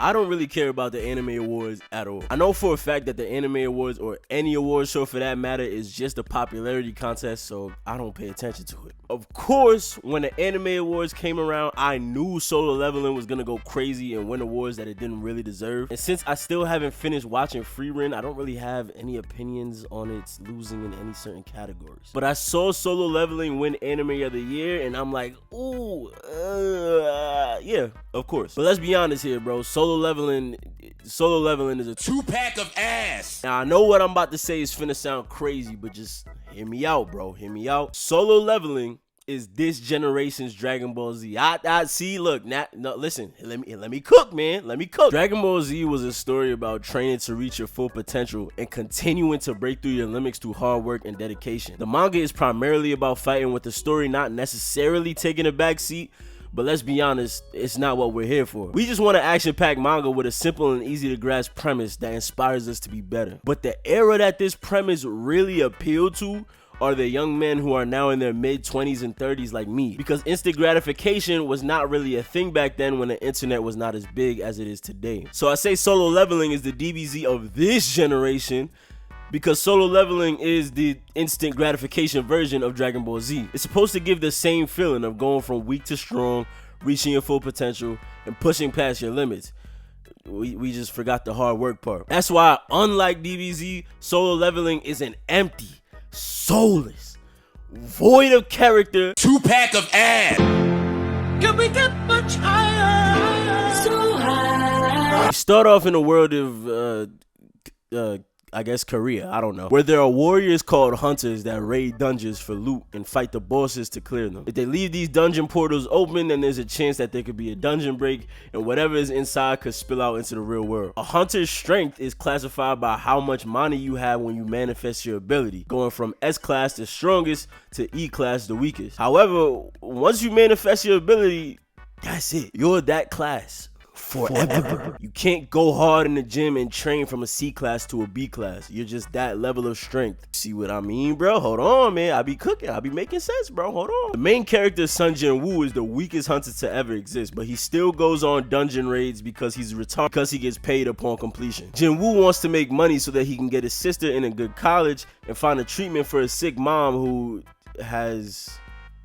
I don't really care about the anime awards at all. I know for a fact that the anime awards, or any award show for that matter, is just a popularity contest, so I don't pay attention to it. Of course, when the anime awards came around, I knew Solo Leveling was gonna go crazy and win awards that it didn't really deserve. And since I still haven't finished watching Frieren, I don't really have any opinions on its losing in any certain categories. But I saw Solo Leveling win Anime of the Year, and I'm like, ooh, yeah, of course. But let's be honest here, bro. Solo Leveling is a 2-pack of ass. Now, I know what I'm about to say is finna sound crazy, but just hear me out, bro. Hear me out. Solo Leveling is this generation's Dragon Ball Z. I see, look, no, listen, let me cook, man. Let me cook. Dragon Ball Z was a story about training to reach your full potential and continuing to break through your limits through hard work and dedication. The manga is primarily about fighting, with the story not necessarily taking a back seat. But let's be honest, it's not what we're here for. We just want an action-packed manga with a simple and easy to grasp premise that inspires us to be better. But the era that this premise really appealed to are the young men who are now in their mid-20s and 30s like me. Because instant gratification was not really a thing back then, when the internet was not as big as it is today. So I say Solo Leveling is the DBZ of this generation, because Solo Leveling is the instant gratification version of Dragon Ball Z. It's supposed to give the same feeling of going from weak to strong, reaching your full potential, and pushing past your limits. We just forgot the hard work part. That's why, unlike DBZ, Solo Leveling is an empty, soulless, void of character 2-pack of ass. Can we get much higher? So high. We start off in a world of I guess Korea, I don't know, where there are warriors called hunters that raid dungeons for loot and fight the bosses to clear them. If they leave these dungeon portals open, then there's a chance that there could be a dungeon break, and whatever is inside could spill out into the real world. A hunter's strength is classified by how much mana you have when you manifest your ability, going from S class the strongest to E class the weakest. However, once you manifest your ability, that's it. You're that class forever. You can't go hard in the gym and train from a C class to a B class. You're just that level of strength. See what I mean, bro? Hold on, man. I be cooking. I be making sense, bro. Hold on. The main character, Sun Jin-woo, is the weakest hunter to ever exist, but he still goes on dungeon raids because he's retarded, because he gets paid upon completion. Jin-woo wants to make money so that he can get his sister in a good college and find a treatment for a sick mom who has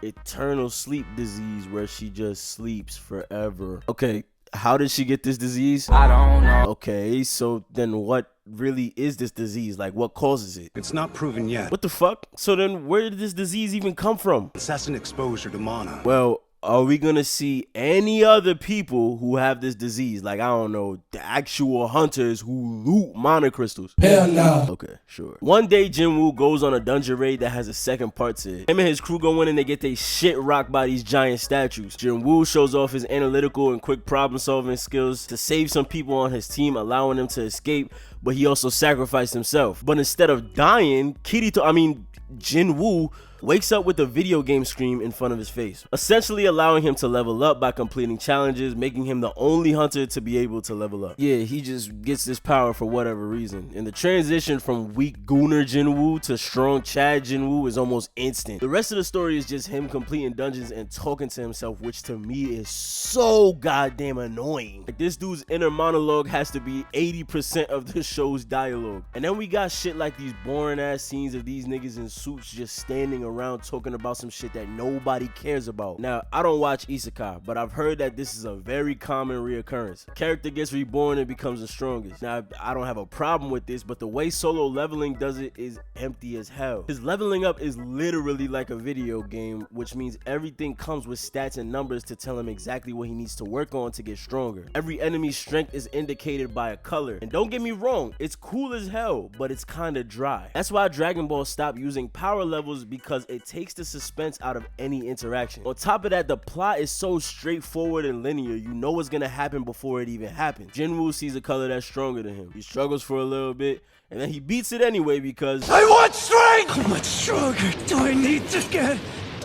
eternal sleep disease where she just sleeps forever. Okay. How did she get this disease? I don't know. Okay, so then what really is this disease? Like, what causes it? It's not proven yet. What the fuck? So then where did this disease even come from? Incessant exposure to mana. Well, are we gonna see any other people who have this disease? Like, I don't know, the actual hunters who loot mana crystals? Hell no. Okay, sure. One day, Jinwoo goes on a dungeon raid that has a second part to it. Him and his crew go in and they get their shit rocked by these giant statues. Jinwoo shows off his analytical and quick problem solving skills to save some people on his team, allowing them to escape, but he also sacrificed himself. But instead of dying, Jinwoo wakes up with a video game screen in front of his face, essentially allowing him to level up by completing challenges, making him the only hunter to be able to level up. Yeah, he just gets this power for whatever reason, and the transition from weak Gooner Jinwoo to strong Chad Jinwoo is almost instant. The rest of the story is just him completing dungeons and talking to himself, which to me is so goddamn annoying. Like, this dude's inner monologue has to be 80% of the show's dialogue. And then we got shit like these boring ass scenes of these niggas in suits just standing around talking about some shit that nobody cares about. Now, I don't watch isekai, but I've heard that this is a very common reoccurrence. The character gets reborn and becomes the strongest. Now, I don't have a problem with this, but the way Solo Leveling does it is empty as hell. His leveling up is literally like a video game, which means everything comes with stats and numbers to tell him exactly what he needs to work on to get stronger. Every enemy's strength is indicated by a color. And don't get me wrong, it's cool as hell, but it's kinda dry. That's why Dragon Ball stopped using power levels, because it takes the suspense out of any interaction. On top of that, the plot is so straightforward and linear, you know what's gonna happen before it even happens. Jinwoo sees a color that's stronger than him. He struggles for a little bit, and then he beats it anyway because I want strength! How much stronger do I need to get?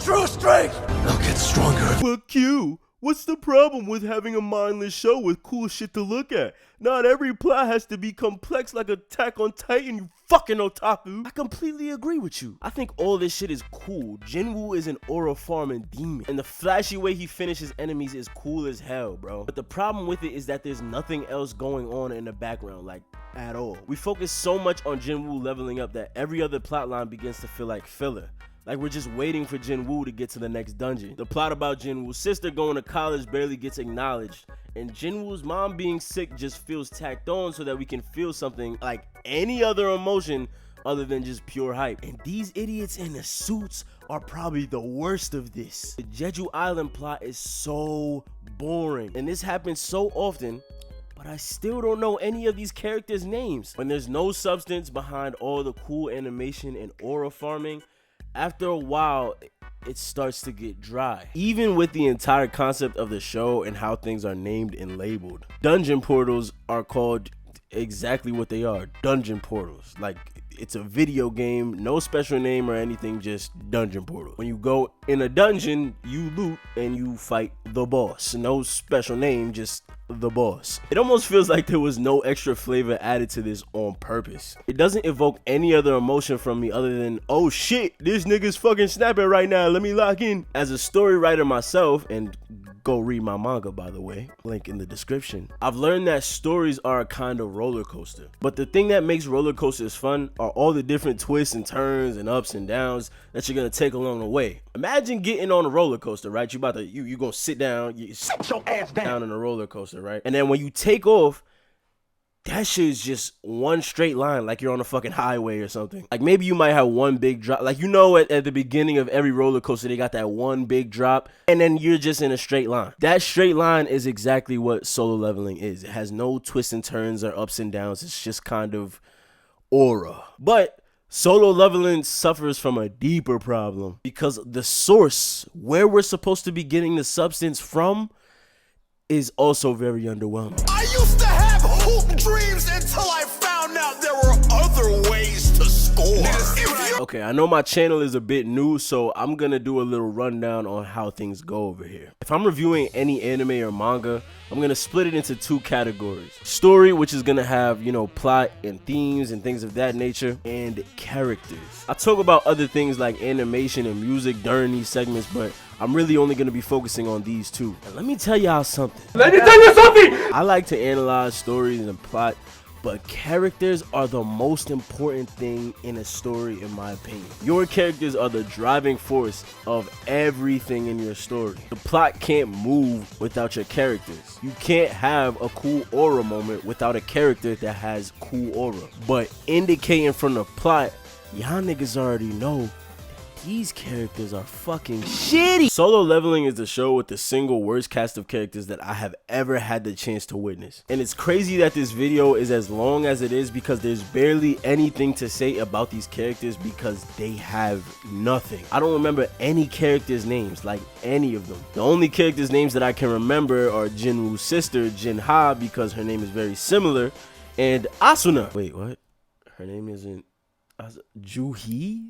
True strength! I'll get stronger. Fuck you. What's the problem with having a mindless show with cool shit to look at? Not every plot has to be complex like Attack on Titan, you fucking otaku. I completely agree with you. I think all this shit is cool. Jinwoo is an aura farming demon, and the flashy way he finishes enemies is cool as hell, bro. But the problem with it is that there's nothing else going on in the background, like at all. We focus so much on Jinwoo leveling up that every other plotline begins to feel like filler. Like we're just waiting for Jinwoo to get to the next dungeon. The plot about Jinwoo's sister going to college barely gets acknowledged, and Jinwoo's mom being sick just feels tacked on so that we can feel something like any other emotion other than just pure hype. And these idiots in the suits are probably the worst of this. The Jeju Island plot is so boring, and this happens so often, but I still don't know any of these characters' names. When there's no substance behind all the cool animation and aura farming, after a while, it starts to get dry. Even with the entire concept of the show and how things are named and labeled. Dungeon portals are called exactly what they are, dungeon portals. Like, it's a video game, no special name or anything, just dungeon portal. When you go in a dungeon, you loot and you fight the boss. No special name, just the boss. It almost feels like there was no extra flavor added to this on purpose. It doesn't evoke any other emotion from me other than, oh shit, this nigga's fucking snapping right now, let me lock in. As a story writer myself, and go read my manga by the way, link in the description, I've learned that stories are a kind of roller coaster. But the thing that makes roller coasters fun are all the different twists and turns and ups and downs that you're gonna take along the way. Imagine getting on a roller coaster, right? You gonna sit down, you sit your ass down in a roller coaster, right? And then when you take off, that shit is just one straight line, like you're on a fucking highway or something. Like maybe you might have one big drop, like you know at the beginning of every roller coaster they got that one big drop, and then you're just in a straight line. That straight line is exactly what solo leveling is. It has no twists and turns or ups and downs. It's just kind of aura. But solo leveling suffers from a deeper problem because the source, where we're supposed to be getting the substance from, is also very underwhelming. I used to have hoop dreams until I found out there were other ways to score. Okay, I know my channel is a bit new, so I'm gonna do a little rundown on how things go over here. If I'm reviewing any anime or manga, I'm gonna split it into two categories. Story, which is gonna have, you know, plot and themes and things of that nature, and characters. I talk about other things like animation and music during these segments, but I'm really only gonna be focusing on these two. And let me tell y'all something. I like to analyze stories and plot, but characters are the most important thing in a story, in my opinion. Your characters are the driving force of everything in your story. The plot can't move without your characters. You can't have a cool aura moment without a character that has cool aura. But indicating from the plot, y'all niggas already know these characters are fucking shitty. Solo Leveling is the show with the single worst cast of characters that I have ever had the chance to witness. And it's crazy that this video is as long as it is because there's barely anything to say about these characters because they have nothing. I don't remember any characters' names, like any of them. The only characters' names that I can remember are Jinwoo's sister, Jinha, because her name is very similar, and Asuna. Wait, what? Her name isn't Juhi?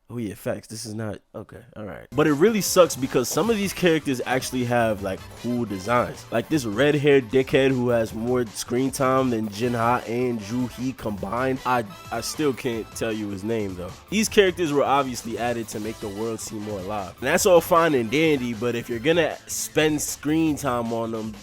Oh yeah, facts. This is not okay. All right, but it really sucks because some of these characters actually have like cool designs. Like this red-haired dickhead who has more screen time than Jinha and Juhi combined. I still can't tell you his name though. These characters were obviously added to make the world seem more alive, and that's all fine and dandy. But if you're gonna spend screen time on them,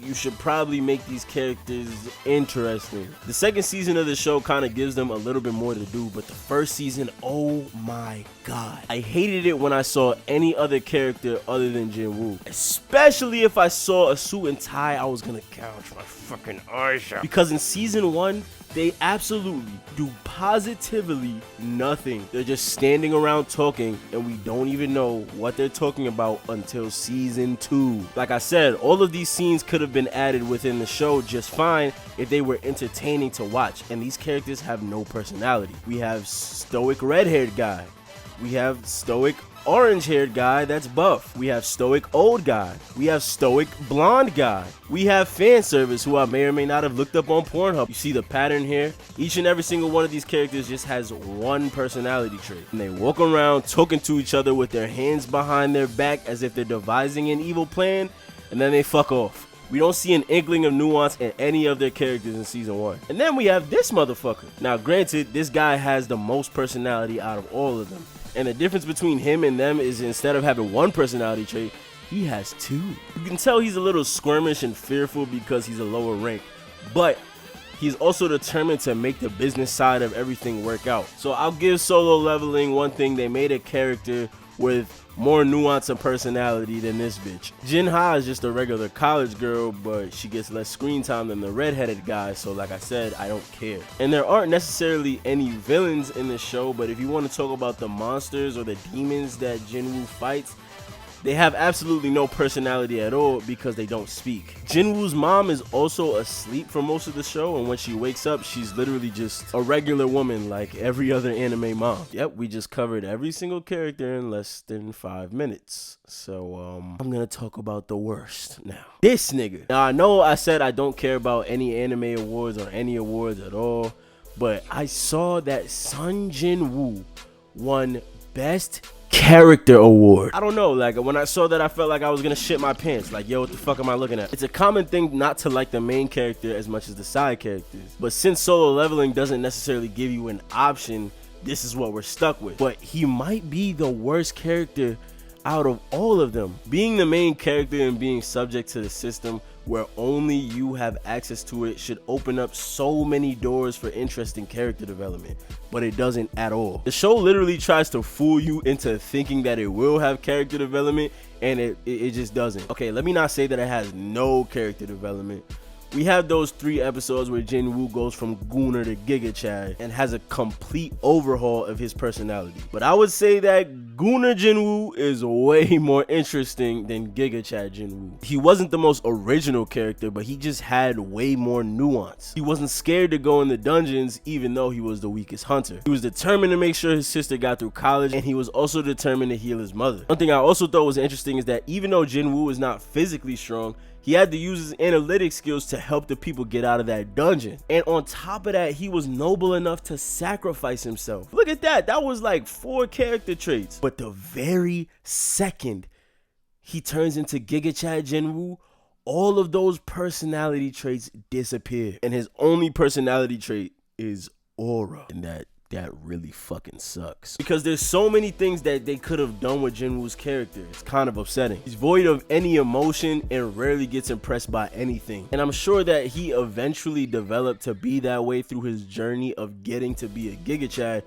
you should probably make these characters interesting. The second season of the show kind of gives them a little bit more to do, but the first season, oh my god. I hated it when I saw any other character other than Jinwoo. Especially if I saw a suit and tie, I was gonna gouge my fucking eyes out. Because in season 1, they absolutely do positively nothing. They're just standing around talking and we don't even know what they're talking about until season 2. Like I said, all of these scenes could have been added within the show just fine if they were entertaining to watch, and these characters have no personality. We have stoic red-haired guy. We have stoic orange-haired guy that's buff. We have stoic old guy. We have stoic blonde guy. We have fan service who I may or may not have looked up on Pornhub. You see the pattern here? Each and every single one of these characters just has one personality trait. And they walk around talking to each other with their hands behind their back as if they're devising an evil plan. and then they fuck off. We don't see an inkling of nuance in any of their characters in season 1. And then we have this motherfucker. Now granted, this guy has the most personality out of all of them. And the difference between him and them is instead of having one personality trait, he has 2. You can tell he's a little squirmish and fearful because he's a lower rank. But he's also determined to make the business side of everything work out. So I'll give Solo Leveling one thing: they made a character with more nuance and personality than this bitch. Jinha is just a regular college girl, but she gets less screen time than the redheaded guy, so like I said, I don't care. And there aren't necessarily any villains in the show, but if you want to talk about the monsters or the demons that Jinwoo fights, they have absolutely no personality at all because they don't speak. Jinwoo's mom is also asleep for most of the show, and when she wakes up, she's literally just a regular woman like every other anime mom. Yep, we just covered every single character in less than 5 minutes. So, I'm gonna talk about the worst now. This nigga. Now, I know I said I don't care about any anime awards or any awards at all, but I saw that Sun Jinwoo won Best Character Award. I don't know, like when I saw that I felt like I was gonna shit my pants. Like, yo, what the fuck am I looking at? It's a common thing not to like the main character as much as the side characters, but since Solo Leveling doesn't necessarily give you an option, this is what we're stuck with. But he might be the worst character out of all of them. Being the main character and being subject to the system where only you have access to it should open up so many doors for interesting character development, but it doesn't at all. The show literally tries to fool you into thinking that it will have character development, and it just doesn't. Okay, let me not say that it has no character development. We have those 3 episodes where Jinwoo goes from Gunner to Giga Chad and has a complete overhaul of his personality. But I would say that Gunner Jinwoo is way more interesting than Giga Chad Jinwoo. He wasn't the most original character, but he just had way more nuance. He wasn't scared to go in the dungeons even though he was the weakest hunter. He was determined to make sure his sister got through college, and he was also determined to heal his mother. One thing I also thought was interesting is that even though Jinwoo is not physically strong, he had to use his analytic skills to help the people get out of that dungeon. And on top of that, he was noble enough to sacrifice himself. Look at that. That was like 4 character traits. But the very second he turns into Giga Chad Jinwoo, all of those personality traits disappear. And his only personality trait is aura. And that really fucking sucks, because there's so many things that they could have done with Jinwoo's character. It's kind of upsetting. He's void of any emotion and rarely gets impressed by anything, and I'm sure that he eventually developed to be that way through his journey of getting to be a Giga Chad,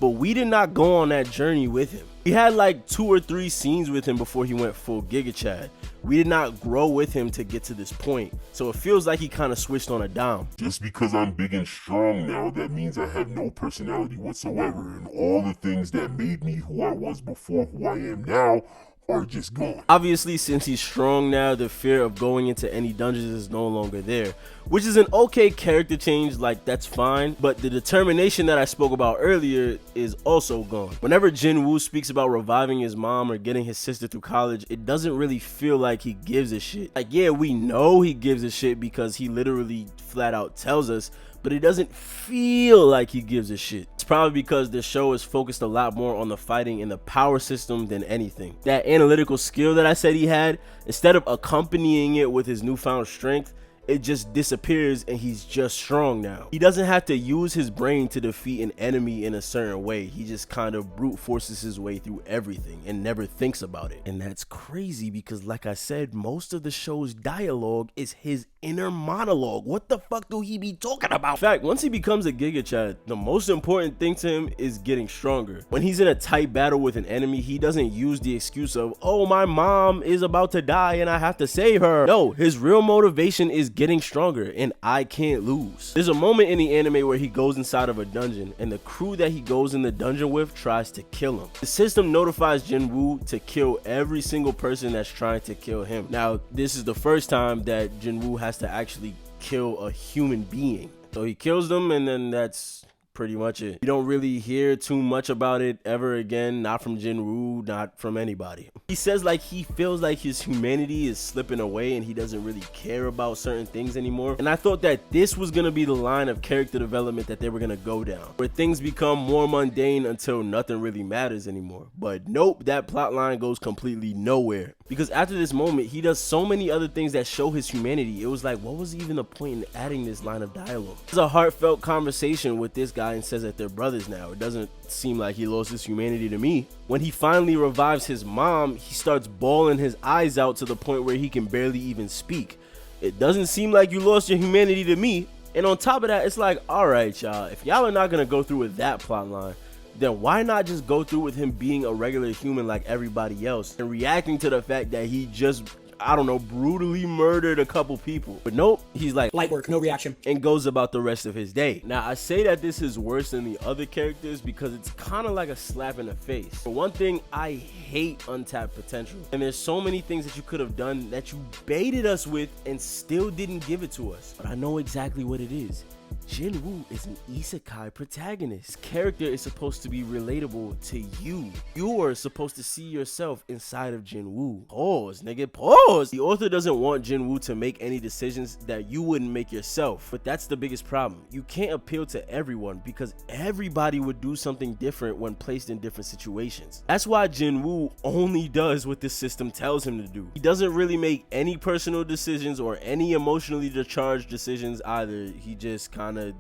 but we did not go on that journey with him. We had like 2 or 3 scenes with him before he went full Giga Chad. We did not grow with him to get to this point, so it feels like he kind of switched on a dime. Just because I'm big and strong now, that means I have no personality whatsoever, and all the things that made me who I was before who I am now are just gone. Obviously, since he's strong now, the fear of going into any dungeons is no longer there, which is an okay character change. Like, that's fine, but the determination that I spoke about earlier is also gone. Whenever Jinwoo speaks about reviving his mom or getting his sister through college, it doesn't really feel like he gives a shit. Like, yeah, we know he gives a shit because he literally flat out tells us, but it doesn't feel like he gives a shit. It's probably because the show is focused a lot more on the fighting and the power system than anything. That analytical skill that I said he had, instead of accompanying it with his newfound strength, it just disappears and he's just strong now. He doesn't have to use his brain to defeat an enemy in a certain way. He just kind of brute forces his way through everything and never thinks about it. And that's crazy because, like I said, most of the show's dialogue is his inner monologue. What the fuck do he be talking about? In fact, once he becomes a Giga Chad, the most important thing to him is getting stronger. When he's in a tight battle with an enemy, he doesn't use the excuse of, oh, my mom is about to die and I have to save her. No, his real motivation is getting stronger, and I can't lose. There's a moment in the anime where he goes inside of a dungeon and the crew that he goes in the dungeon with tries to kill him. The system notifies Jinwoo to kill every single person that's trying to kill him. Now, this is the first time that Jinwoo has to actually kill a human being. So he kills them, and then that's pretty much it. You don't really hear too much about it ever again, not from Jinwoo, not from anybody. He says like he feels like his humanity is slipping away and he doesn't really care about certain things anymore. And I thought that this was gonna be the line of character development that they were gonna go down, where things become more mundane until nothing really matters anymore. But nope, that plot line goes completely nowhere. Because after this moment, he does so many other things that show his humanity. It was like, what was even the point in adding this line of dialogue? It's a heartfelt conversation with this guy and says that they're brothers now. It doesn't seem like he lost his humanity to me. When he finally revives his mom, he starts bawling his eyes out to the point where he can barely even speak. It doesn't seem like you lost your humanity to me. And on top of that, it's like, all right, y'all, if y'all are not gonna go through with that plot line, then why not just go through with him being a regular human like everybody else and reacting to the fact that he just, I don't know, brutally murdered a couple people? But nope, he's like, light work, no reaction, and goes about the rest of his day. Now, I say that this is worse than the other characters because it's kind of like a slap in the face. For one thing, I hate untapped potential. And there's so many things that you could have done that you baited us with and still didn't give it to us. But I know exactly what it is. Jinwoo is an isekai protagonist. His character is supposed to be relatable to you. You are supposed to see yourself inside of Jinwoo. Pause, nigga, pause. The author doesn't want Jinwoo to make any decisions that you wouldn't make yourself. But that's the biggest problem. You can't appeal to everyone because everybody would do something different when placed in different situations. That's why Jinwoo only does what the system tells him to do. He doesn't really make any personal decisions or any emotionally charged decisions either. He just kind of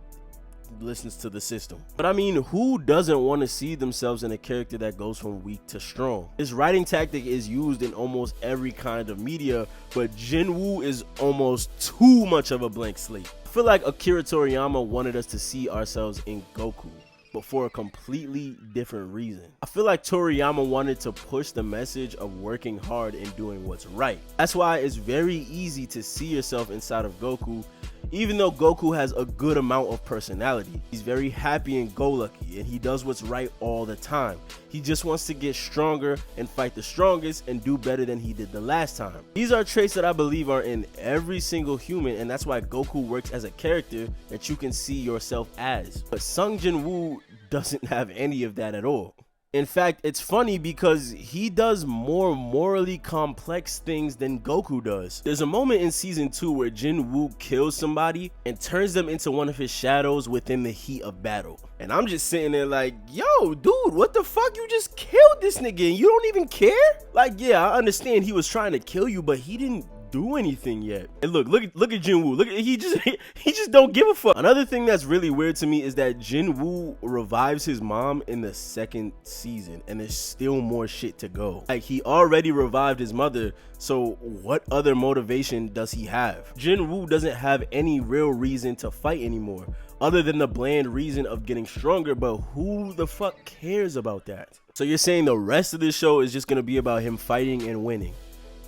listens to the system. But I mean, who doesn't want to see themselves in a character that goes from weak to strong? This writing tactic is used in almost every kind of media, but Jinwoo is almost too much of a blank slate. I feel like Akira Toriyama wanted us to see ourselves in Goku, but for a completely different reason. I feel like Toriyama wanted to push the message of working hard and doing what's right. That's why it's very easy to see yourself inside of Goku, even though Goku has a good amount of personality. He's very happy and go-lucky, and he does what's right all the time. He just wants to get stronger and fight the strongest and do better than he did the last time. These are traits that I believe are in every single human, and that's why Goku works as a character that you can see yourself as. But Sung Jinwoo doesn't have any of that at all. In fact, it's funny because he does more morally complex things than Goku does. There's a moment in season 2 where Jinwoo kills somebody and turns them into one of his shadows within the heat of battle. And I'm just sitting there like, yo, dude, what the fuck? You just killed this nigga and you don't even care? Like, yeah, I understand he was trying to kill you, but he didn't do anything yet. And look at Jinwoo. Look at he just don't give a fuck. Another thing that's really weird to me is that Jinwoo revives his mom in the 2nd season and there's still more shit to go. Like, he already revived his mother, so what other motivation does he have? Jinwoo doesn't have any real reason to fight anymore other than the bland reason of getting stronger, but who the fuck cares about that? So you're saying the rest of this show is just gonna be about him fighting and winning?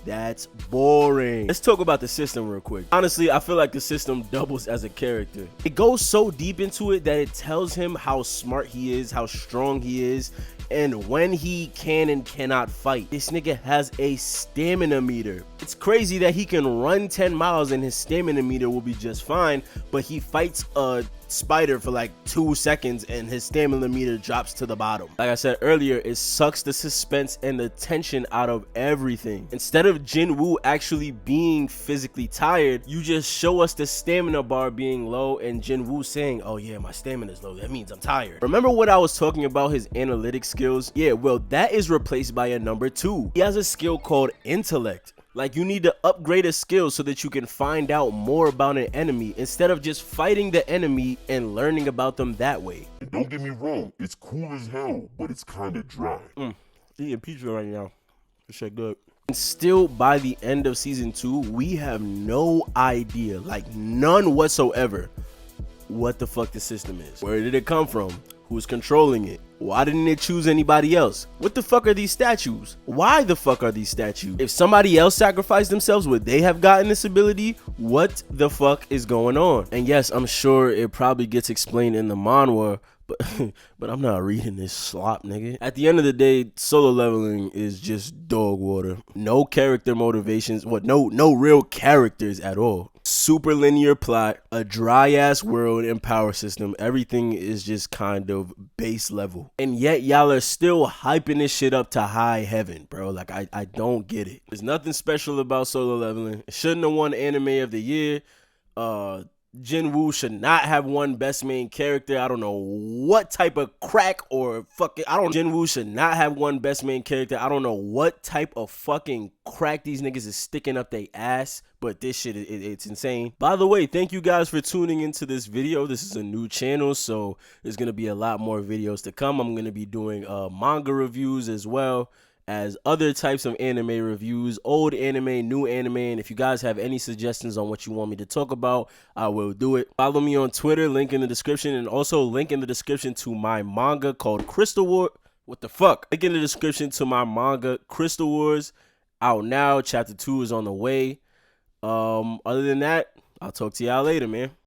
That's boring. Let's talk about the system real quick. Honestly, I feel like the system doubles as a character. It goes so deep into it that it tells him how smart he is, how strong he is, and when he can and cannot fight. This nigga has a stamina meter. It's crazy that he can run 10 miles and his stamina meter will be just fine, but he fights a spider for like 2 seconds and his stamina meter drops to the bottom. Like I said earlier, it sucks the suspense and the tension out of everything. Instead of Jinwoo actually being physically tired, you just show us the stamina bar being low and Jinwoo saying, oh yeah, my stamina is low, that means I'm tired. Remember what I was talking about, his analytic skills? Yeah, well, that is replaced by a number 2. He has a skill called intellect. Like, you need to upgrade a skill so that you can find out more about an enemy instead of just fighting the enemy and learning about them that way. And don't get me wrong, it's cool as hell, but it's kind of dry. Eating pizza right now. This shit good. And still, by the end of season 2, we have no idea, like none whatsoever, what the fuck the system is. Where did it come from? Who's controlling it? Why didn't it choose anybody else? What the fuck are these statues? Why the fuck are these statues? If somebody else sacrificed themselves, would they have gotten this ability? What the fuck is going on? And yes, I'm sure it probably gets explained in the manhwa, but I'm not reading this slop, nigga. At the end of the day, Solo Leveling is just dog water. No character motivations, no real characters at all. Super linear plot, a dry ass world and power system. Everything is just kind of base level. And yet y'all are still hyping this shit up to high heaven, bro. Like, I don't get it. There's nothing special about Solo Leveling. It shouldn't have won Anime of the Year. Jinwoo should not have won best main character. I don't know what type of crack or fucking, Jinwoo should not have won best main character. I don't know what type of fucking crack these niggas is sticking up their ass, but this shit, it's insane. By the way, thank you guys for tuning into this video. This is a new channel, so there's gonna be a lot more videos to come. I'm gonna be doing manga reviews as well as other types of anime reviews, old anime, new anime, and if you guys have any suggestions on what you want me to talk about, I will do it. Follow me on Twitter, link in the description, and also link in the description to my manga called Crystal War. What the fuck? Link in the description to my manga Crystal Wars, out now. Chapter 2 is on the way. Other than that, I'll talk to y'all later, man.